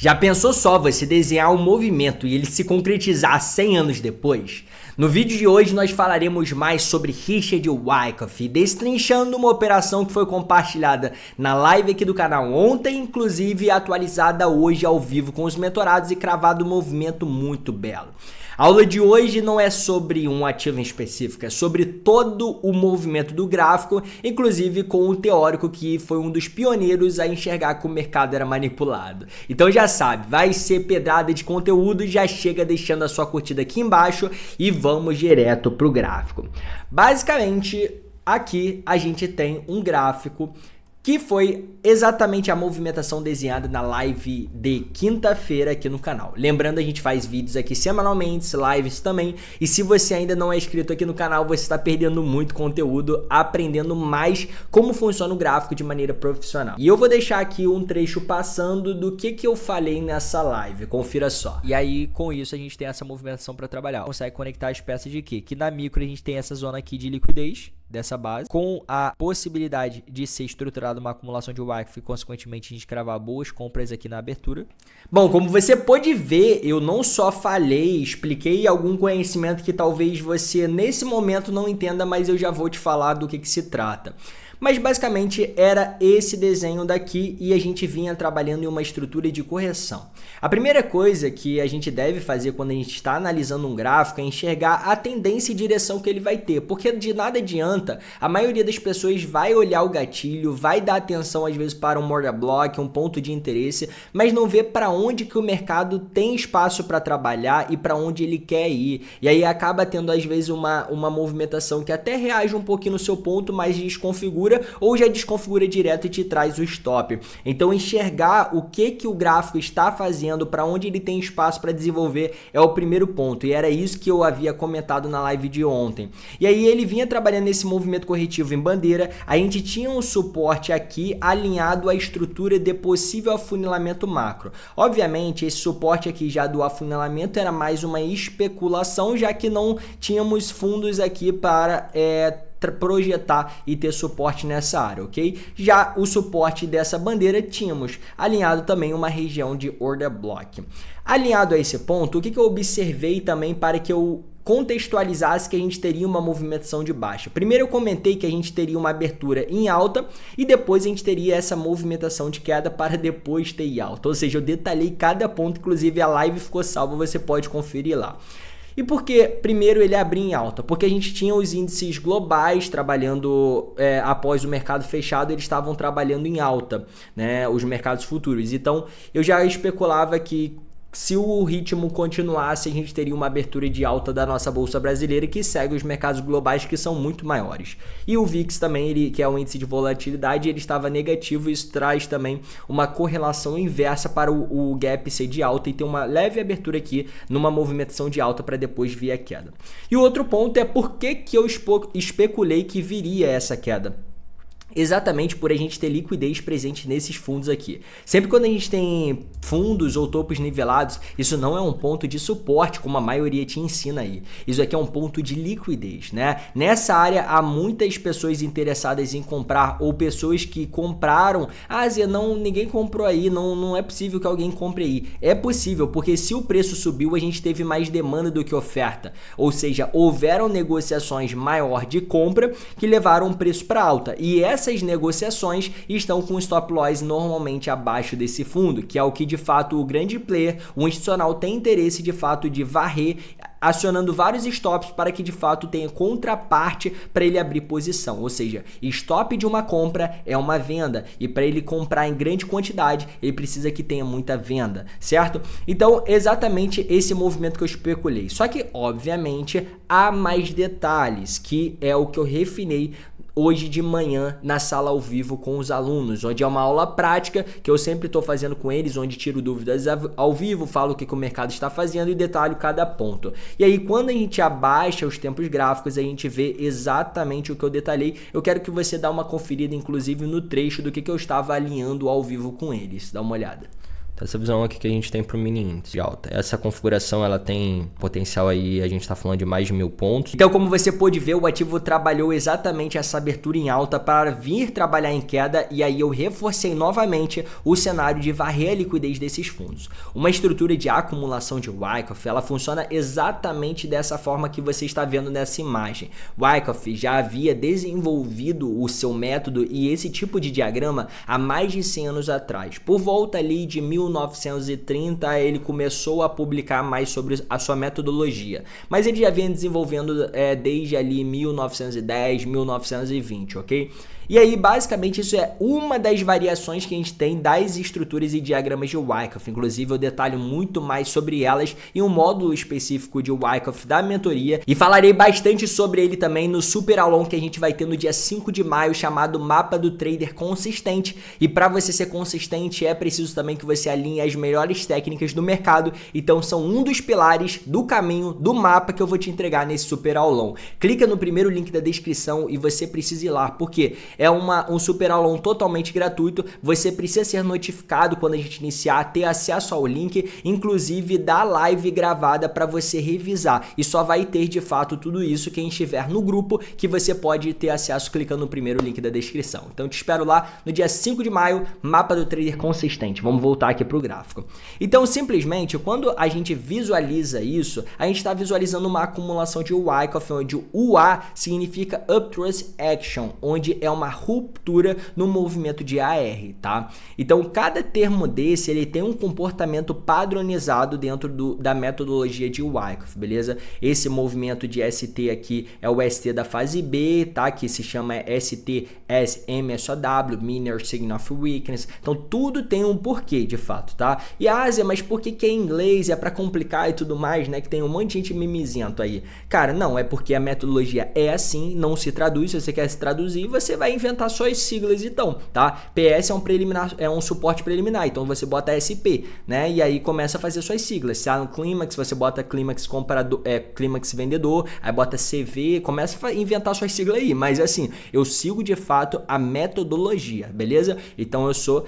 Já pensou só você desenhar um movimento e ele se concretizar 100 anos depois? No vídeo de hoje nós falaremos mais sobre Richard Wyckoff, destrinchando uma operação que foi compartilhada na live aqui do canal ontem, inclusive atualizada hoje ao vivo com os mentorados e cravado um movimento muito belo. A aula de hoje não é sobre um ativo em específico, é sobre todo o movimento do gráfico, inclusive com um teórico que foi um dos pioneiros a enxergar que o mercado era manipulado. Então já sabe, vai ser pedrada de conteúdo, já chega deixando a sua curtida aqui embaixo e vamos direto para o gráfico. Basicamente, aqui a gente tem um gráfico que foi exatamente a movimentação desenhada na live de quinta-feira aqui no canal. Lembrando, a gente faz vídeos aqui semanalmente, lives também, e se você ainda não é inscrito aqui no canal, você está perdendo muito conteúdo, aprendendo mais como funciona o gráfico de maneira profissional. E eu vou deixar aqui um trecho passando do que eu falei nessa live, confira só. E aí, com isso, a gente tem essa movimentação para trabalhar. Consegue conectar as peças de quê? Que na micro a gente tem essa zona aqui de liquidez, dessa base, com a possibilidade de ser estruturada uma acumulação de Wyckoff e, consequentemente, a gente cravar boas compras aqui na abertura. Bom, como você pode ver, eu não só falei, expliquei algum conhecimento que talvez você nesse momento não entenda, mas eu já vou te falar do que se trata. Mas basicamente era esse desenho daqui e a gente vinha trabalhando em uma estrutura de correção. A primeira coisa que a gente deve fazer quando a gente está analisando um gráfico é enxergar a tendência e direção que ele vai ter, porque de nada adianta, a maioria das pessoas vai olhar o gatilho, vai dar atenção às vezes para um order block, um ponto de interesse, mas não vê para onde que o mercado tem espaço para trabalhar e para onde ele quer ir. E aí acaba tendo às vezes uma movimentação que até reage um pouquinho no seu ponto, mas desconfigura ou já desconfigura direto e te traz o stop. Então enxergar o que o gráfico está fazendo, para onde ele tem espaço para desenvolver é o primeiro ponto, e era isso que eu havia comentado na live de ontem. E aí ele vinha trabalhando nesse movimento corretivo em bandeira, a gente tinha um suporte aqui alinhado à estrutura de possível afunilamento macro. Obviamente esse suporte aqui já do afunilamento era mais uma especulação, já que não tínhamos fundos aqui para projetar e ter suporte nessa área, ok? Já o suporte dessa bandeira tínhamos alinhado também uma região de order block. Alinhado a esse ponto, o que eu observei também para que eu contextualizasse que a gente teria uma movimentação de baixa? Primeiro eu comentei que a gente teria uma abertura em alta e depois a gente teria essa movimentação de queda para depois ter em alta, ou seja, eu detalhei cada ponto, inclusive a live ficou salva, você pode conferir lá. E por que primeiro ele abriu em alta? Porque a gente tinha os índices globais trabalhando após o mercado fechado, eles estavam trabalhando em alta, né? Os mercados futuros. Então eu já especulava que se o ritmo continuasse, a gente teria uma abertura de alta da nossa bolsa brasileira que segue os mercados globais, que são muito maiores. E o VIX também, que é um índice de volatilidade, ele estava negativo, e isso traz também uma correlação inversa para o gap ser de alta e ter uma leve abertura aqui numa movimentação de alta para depois vir a queda. E o outro ponto é por que eu especulei que viria essa queda. Exatamente por a gente ter liquidez presente nesses fundos aqui. Sempre quando a gente tem fundos ou topos nivelados, isso não é um ponto de suporte, como a maioria te ensina aí. Isso aqui é um ponto de liquidez, né? Nessa área há muitas pessoas interessadas em comprar ou pessoas que compraram. Ah, Zé, ninguém comprou aí, não é possível que alguém compre aí. É possível, porque se o preço subiu, a gente teve mais demanda do que oferta. Ou seja, houveram negociações maior de compra que levaram o preço para alta. E essas negociações estão com stop loss normalmente abaixo desse fundo, que é o que de fato o grande player, o institucional, tem interesse de fato de varrer, acionando vários stops para que de fato tenha contraparte para ele abrir posição. Ou seja, stop de uma compra é uma venda, e para ele comprar em grande quantidade ele precisa que tenha muita venda, certo? Então exatamente esse movimento que eu especulei. Só que obviamente há mais detalhes, que é o que eu refinei hoje de manhã na sala ao vivo com os alunos, onde é uma aula prática que eu sempre estou fazendo com eles, onde tiro dúvidas ao vivo, falo o que o mercado está fazendo e detalho cada ponto. E aí quando a gente abaixa os tempos gráficos, a gente vê exatamente o que eu detalhei. Eu quero que você dê uma conferida inclusive no trecho do que eu estava alinhando ao vivo com eles, dá uma olhada. Então essa visão aqui que a gente tem para o mini índice de alta. Essa configuração ela tem potencial aí, a gente está falando de mais de 1000 pontos. Então como você pôde ver, o ativo trabalhou exatamente essa abertura em alta para vir trabalhar em queda, e aí eu reforcei novamente o cenário de varrer a liquidez desses fundos. Uma estrutura de acumulação de Wyckoff, ela funciona exatamente dessa forma que você está vendo nessa imagem. Wyckoff já havia desenvolvido o seu método e esse tipo de diagrama há mais de 100 anos atrás. Por volta ali de 1930, ele começou a publicar mais sobre a sua metodologia, mas ele já vinha desenvolvendo desde ali 1910, 1920, ok? E aí, basicamente, isso é uma das variações que a gente tem das estruturas e diagramas de Wyckoff. Inclusive, eu detalho muito mais sobre elas em um módulo específico de Wyckoff da mentoria. E falarei bastante sobre ele também no super aulão que a gente vai ter no dia 5 de maio, chamado Mapa do Trader Consistente. E para você ser consistente, é preciso também que você alinhe as melhores técnicas do mercado. Então, são um dos pilares do caminho, do mapa que eu vou te entregar nesse super aulão. Clica no primeiro link da descrição e você precisa ir lá, porque é um super aulão totalmente gratuito. Você precisa ser notificado quando a gente iniciar, ter acesso ao link, inclusive da live gravada para você revisar. E só vai ter de fato tudo isso quem estiver no grupo, que você pode ter acesso clicando no primeiro link da descrição. Então te espero lá no dia 5 de maio, Mapa do Trader Consistente. Vamos voltar aqui para o gráfico. Então simplesmente quando a gente visualiza isso, a gente está visualizando uma acumulação de Wyckoff, onde o UA significa Uptrust Action, onde é uma ruptura no movimento de AR, tá? Então, cada termo desse, ele tem um comportamento padronizado dentro da metodologia de Wyckoff, beleza? Esse movimento de ST aqui é o ST da fase B, tá? Que se chama ST-SMSOW, Minor Signal of Weakness. Então, tudo tem um porquê, de fato, tá? E Ásia, mas por que é em inglês? É pra complicar e tudo mais, né? Que tem um monte de gente mimizento aí. Cara, não, é porque a metodologia é assim, não se traduz. Se você quer se traduzir, você vai inventar suas siglas então, tá? PS é um suporte preliminar, então você bota SP, né? E aí começa a fazer suas siglas. Se há no Clímax, você bota Clímax comprador, Clímax vendedor, aí bota CV, começa a inventar suas siglas aí, mas assim, eu sigo de fato a metodologia, beleza? Então eu sou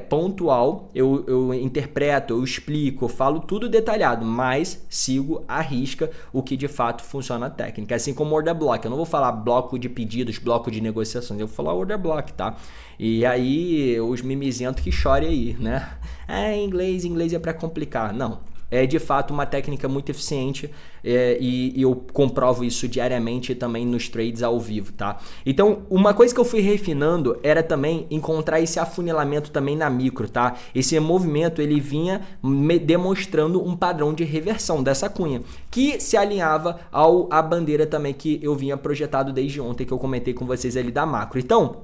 pontual, eu interpreto, eu explico, eu falo tudo detalhado, mas sigo à risca o que de fato funciona a técnica, assim como order block. Eu não vou falar bloco de pedidos, bloco de negociações, eu vou falar order block, tá? E aí os mimizentos que chorem aí, né? Inglês é para complicar. Não, é de fato uma técnica muito eficiente e eu comprovo isso diariamente também nos trades ao vivo, tá? Então, uma coisa que eu fui refinando era também encontrar esse afunilamento também na micro, tá? Esse movimento, ele vinha demonstrando um padrão de reversão dessa cunha, que se alinhava à bandeira também que eu vinha projetado desde ontem, que eu comentei com vocês ali da macro. Então,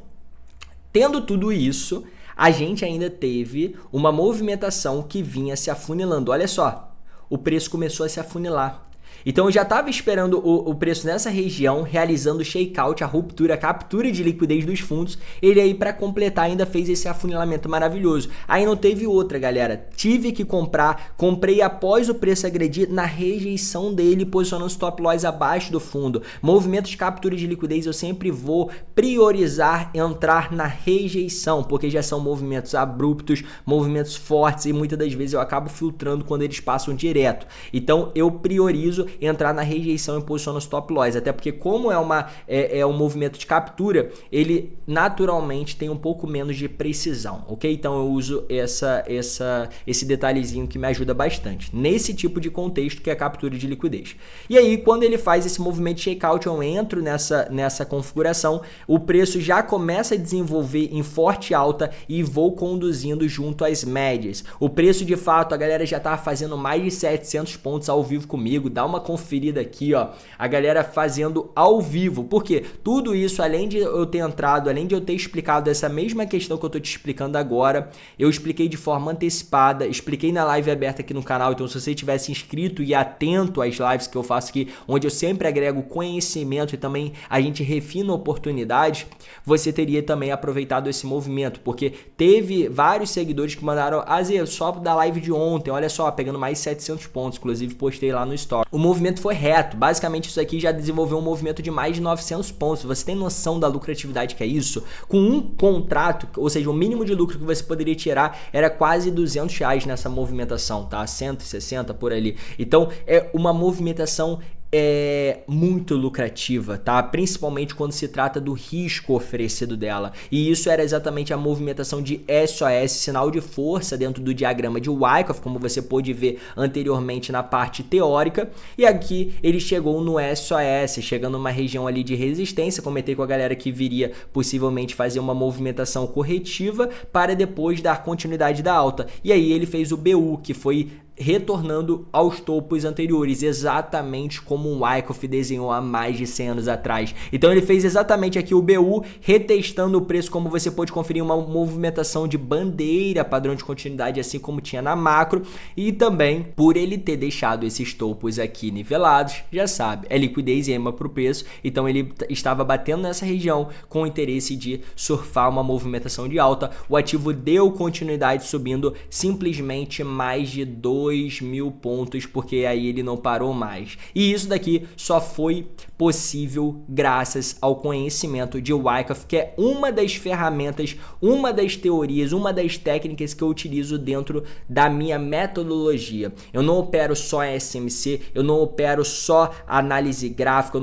tendo tudo isso, a gente ainda teve uma movimentação que vinha se afunilando. Olha só, o preço começou a se afunilar. Então eu já estava esperando o preço nessa região, realizando o shakeout, a ruptura, a captura de liquidez dos fundos. Ele aí, para completar, ainda fez esse afunilamento maravilhoso. Aí não teve outra, galera. Tive que comprar, comprei após o preço agredir na rejeição dele, posicionando stop loss abaixo do fundo. Movimentos de captura de liquidez eu sempre vou priorizar entrar na rejeição, porque já são movimentos abruptos, movimentos fortes e muitas das vezes eu acabo filtrando quando eles passam direto. Então eu priorizo entrar na rejeição e posicionar no stop loss, até porque como é um movimento de captura, ele naturalmente tem um pouco menos de precisão, ok? Então eu uso esse detalhezinho que me ajuda bastante nesse tipo de contexto que é a captura de liquidez. E aí quando ele faz esse movimento de shakeout, eu entro nessa configuração, o preço já começa a desenvolver em forte alta e vou conduzindo junto às médias. O preço de fato, a galera já tá fazendo mais de 700 pontos ao vivo comigo, dá uma conferida aqui, ó, a galera fazendo ao vivo, porque tudo isso, além de eu ter entrado, além de eu ter explicado essa mesma questão que eu tô te explicando agora, eu expliquei de forma antecipada, expliquei na live aberta aqui no canal. Então se você tivesse inscrito e atento às lives que eu faço aqui, onde eu sempre agrego conhecimento e também a gente refina oportunidades, você teria também aproveitado esse movimento, porque teve vários seguidores que mandaram, só da live de ontem, olha só, pegando mais 700 pontos, inclusive postei lá no story. O movimento foi reto. Basicamente isso aqui já desenvolveu um movimento de mais de 900 pontos. Você tem noção da lucratividade que é isso? Com um contrato, ou seja, o mínimo de lucro que você poderia tirar era quase R$200 nessa movimentação, tá? 160 por ali. Então é uma movimentação muito lucrativa, tá? Principalmente quando se trata do risco oferecido dela. E isso era exatamente a movimentação de SOS, sinal de força dentro do diagrama de Wyckoff, como você pôde ver anteriormente na parte teórica. E aqui ele chegou no SOS, chegando numa região ali de resistência. Comentei com a galera que viria possivelmente fazer uma movimentação corretiva para depois dar continuidade da alta. E aí ele fez o BU, que foi retornando aos topos anteriores, exatamente como o Wyckoff desenhou há mais de 100 anos atrás. Então ele fez exatamente aqui o BU, retestando o preço, como você pode conferir, uma movimentação de bandeira, padrão de continuidade, assim como tinha na macro, e também por ele ter deixado esses topos aqui nivelados, já sabe, é liquidez e EMA para o preço, então ele estava batendo nessa região com o interesse de surfar uma movimentação de alta. O ativo deu continuidade subindo simplesmente mais de 2.000 pontos, porque aí ele não parou mais. E isso daqui só foi possível graças ao conhecimento de Wyckoff, que é uma das ferramentas, uma das teorias, uma das técnicas que eu utilizo dentro da minha metodologia. Eu não opero só SMC, eu não opero só análise gráfica,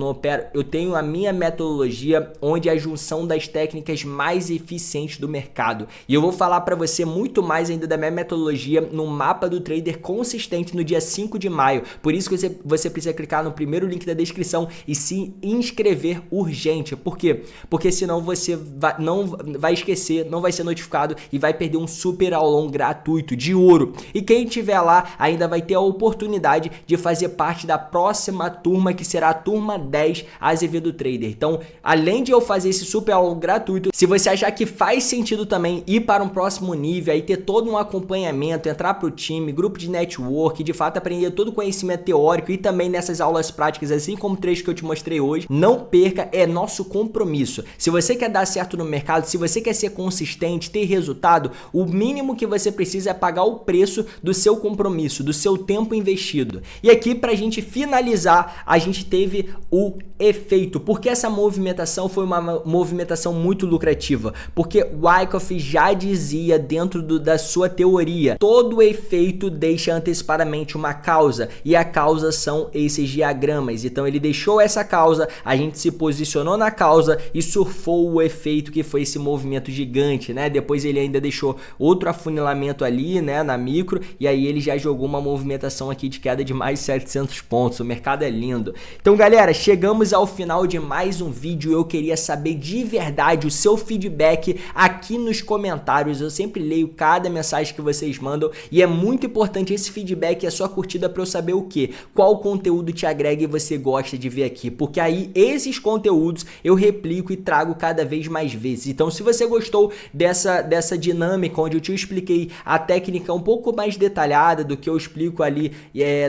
eu tenho a minha metodologia, onde é a junção das técnicas mais eficientes do mercado. E eu vou falar para você muito mais ainda da minha metodologia no mapa do trader consistente no dia 5 de maio. Por isso que você precisa clicar no primeiro link da descrição e se inscrever urgente. Por quê? Porque senão você não vai esquecer, não vai ser notificado e vai perder um super aulão gratuito de ouro. E quem tiver lá ainda vai ter a oportunidade de fazer parte da próxima turma, que será a turma 10 Azevedo Trader. Então, além de eu fazer esse super aulão gratuito, se você achar que faz sentido também ir para um próximo nível, aí ter todo um acompanhamento, entrar para o time, grupo de network, de fato aprender todo o conhecimento teórico e também nessas aulas práticas, assim como o trecho que eu te mostrei hoje, não perca, é nosso compromisso. Se você quer dar certo no mercado, se você quer ser consistente, ter resultado, o mínimo que você precisa é pagar o preço do seu compromisso, do seu tempo investido. E aqui, pra gente finalizar, a gente teve o efeito. Porque essa movimentação foi uma movimentação muito lucrativa? Porque Wyckoff já dizia dentro da sua teoria, todo efeito deixa antecipadamente uma causa, e a causa são esses diagramas. Então ele deixou essa causa, a gente se posicionou na causa e surfou o efeito, que foi esse movimento gigante, né? Depois ele ainda deixou outro afunilamento ali, né, na micro, e aí ele já jogou uma movimentação aqui de queda de mais de 700 pontos. O mercado é lindo. Então, galera, chegamos ao final de mais um vídeo. Eu queria saber de verdade o seu feedback aqui nos comentários. Eu sempre leio cada mensagem que vocês mandam e é muito importante esse feedback e a sua curtida para eu saber o que, qual conteúdo te agrega e você gosta de ver aqui, porque aí esses conteúdos eu replico e trago cada vez mais vezes. Então, se você gostou dessa dinâmica onde eu te expliquei a técnica um pouco mais detalhada do que eu explico ali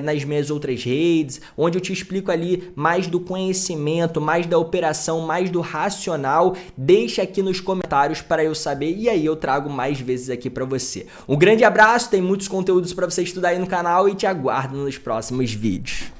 nas minhas outras redes, onde eu te explico ali mais do conhecimento, mais da operação, mais do racional, deixa aqui nos comentários para eu saber e aí eu trago mais vezes aqui para você. Um grande abraço, tem muitos conteúdos para você estudar aí no canal e te aguardo nos próximos vídeos.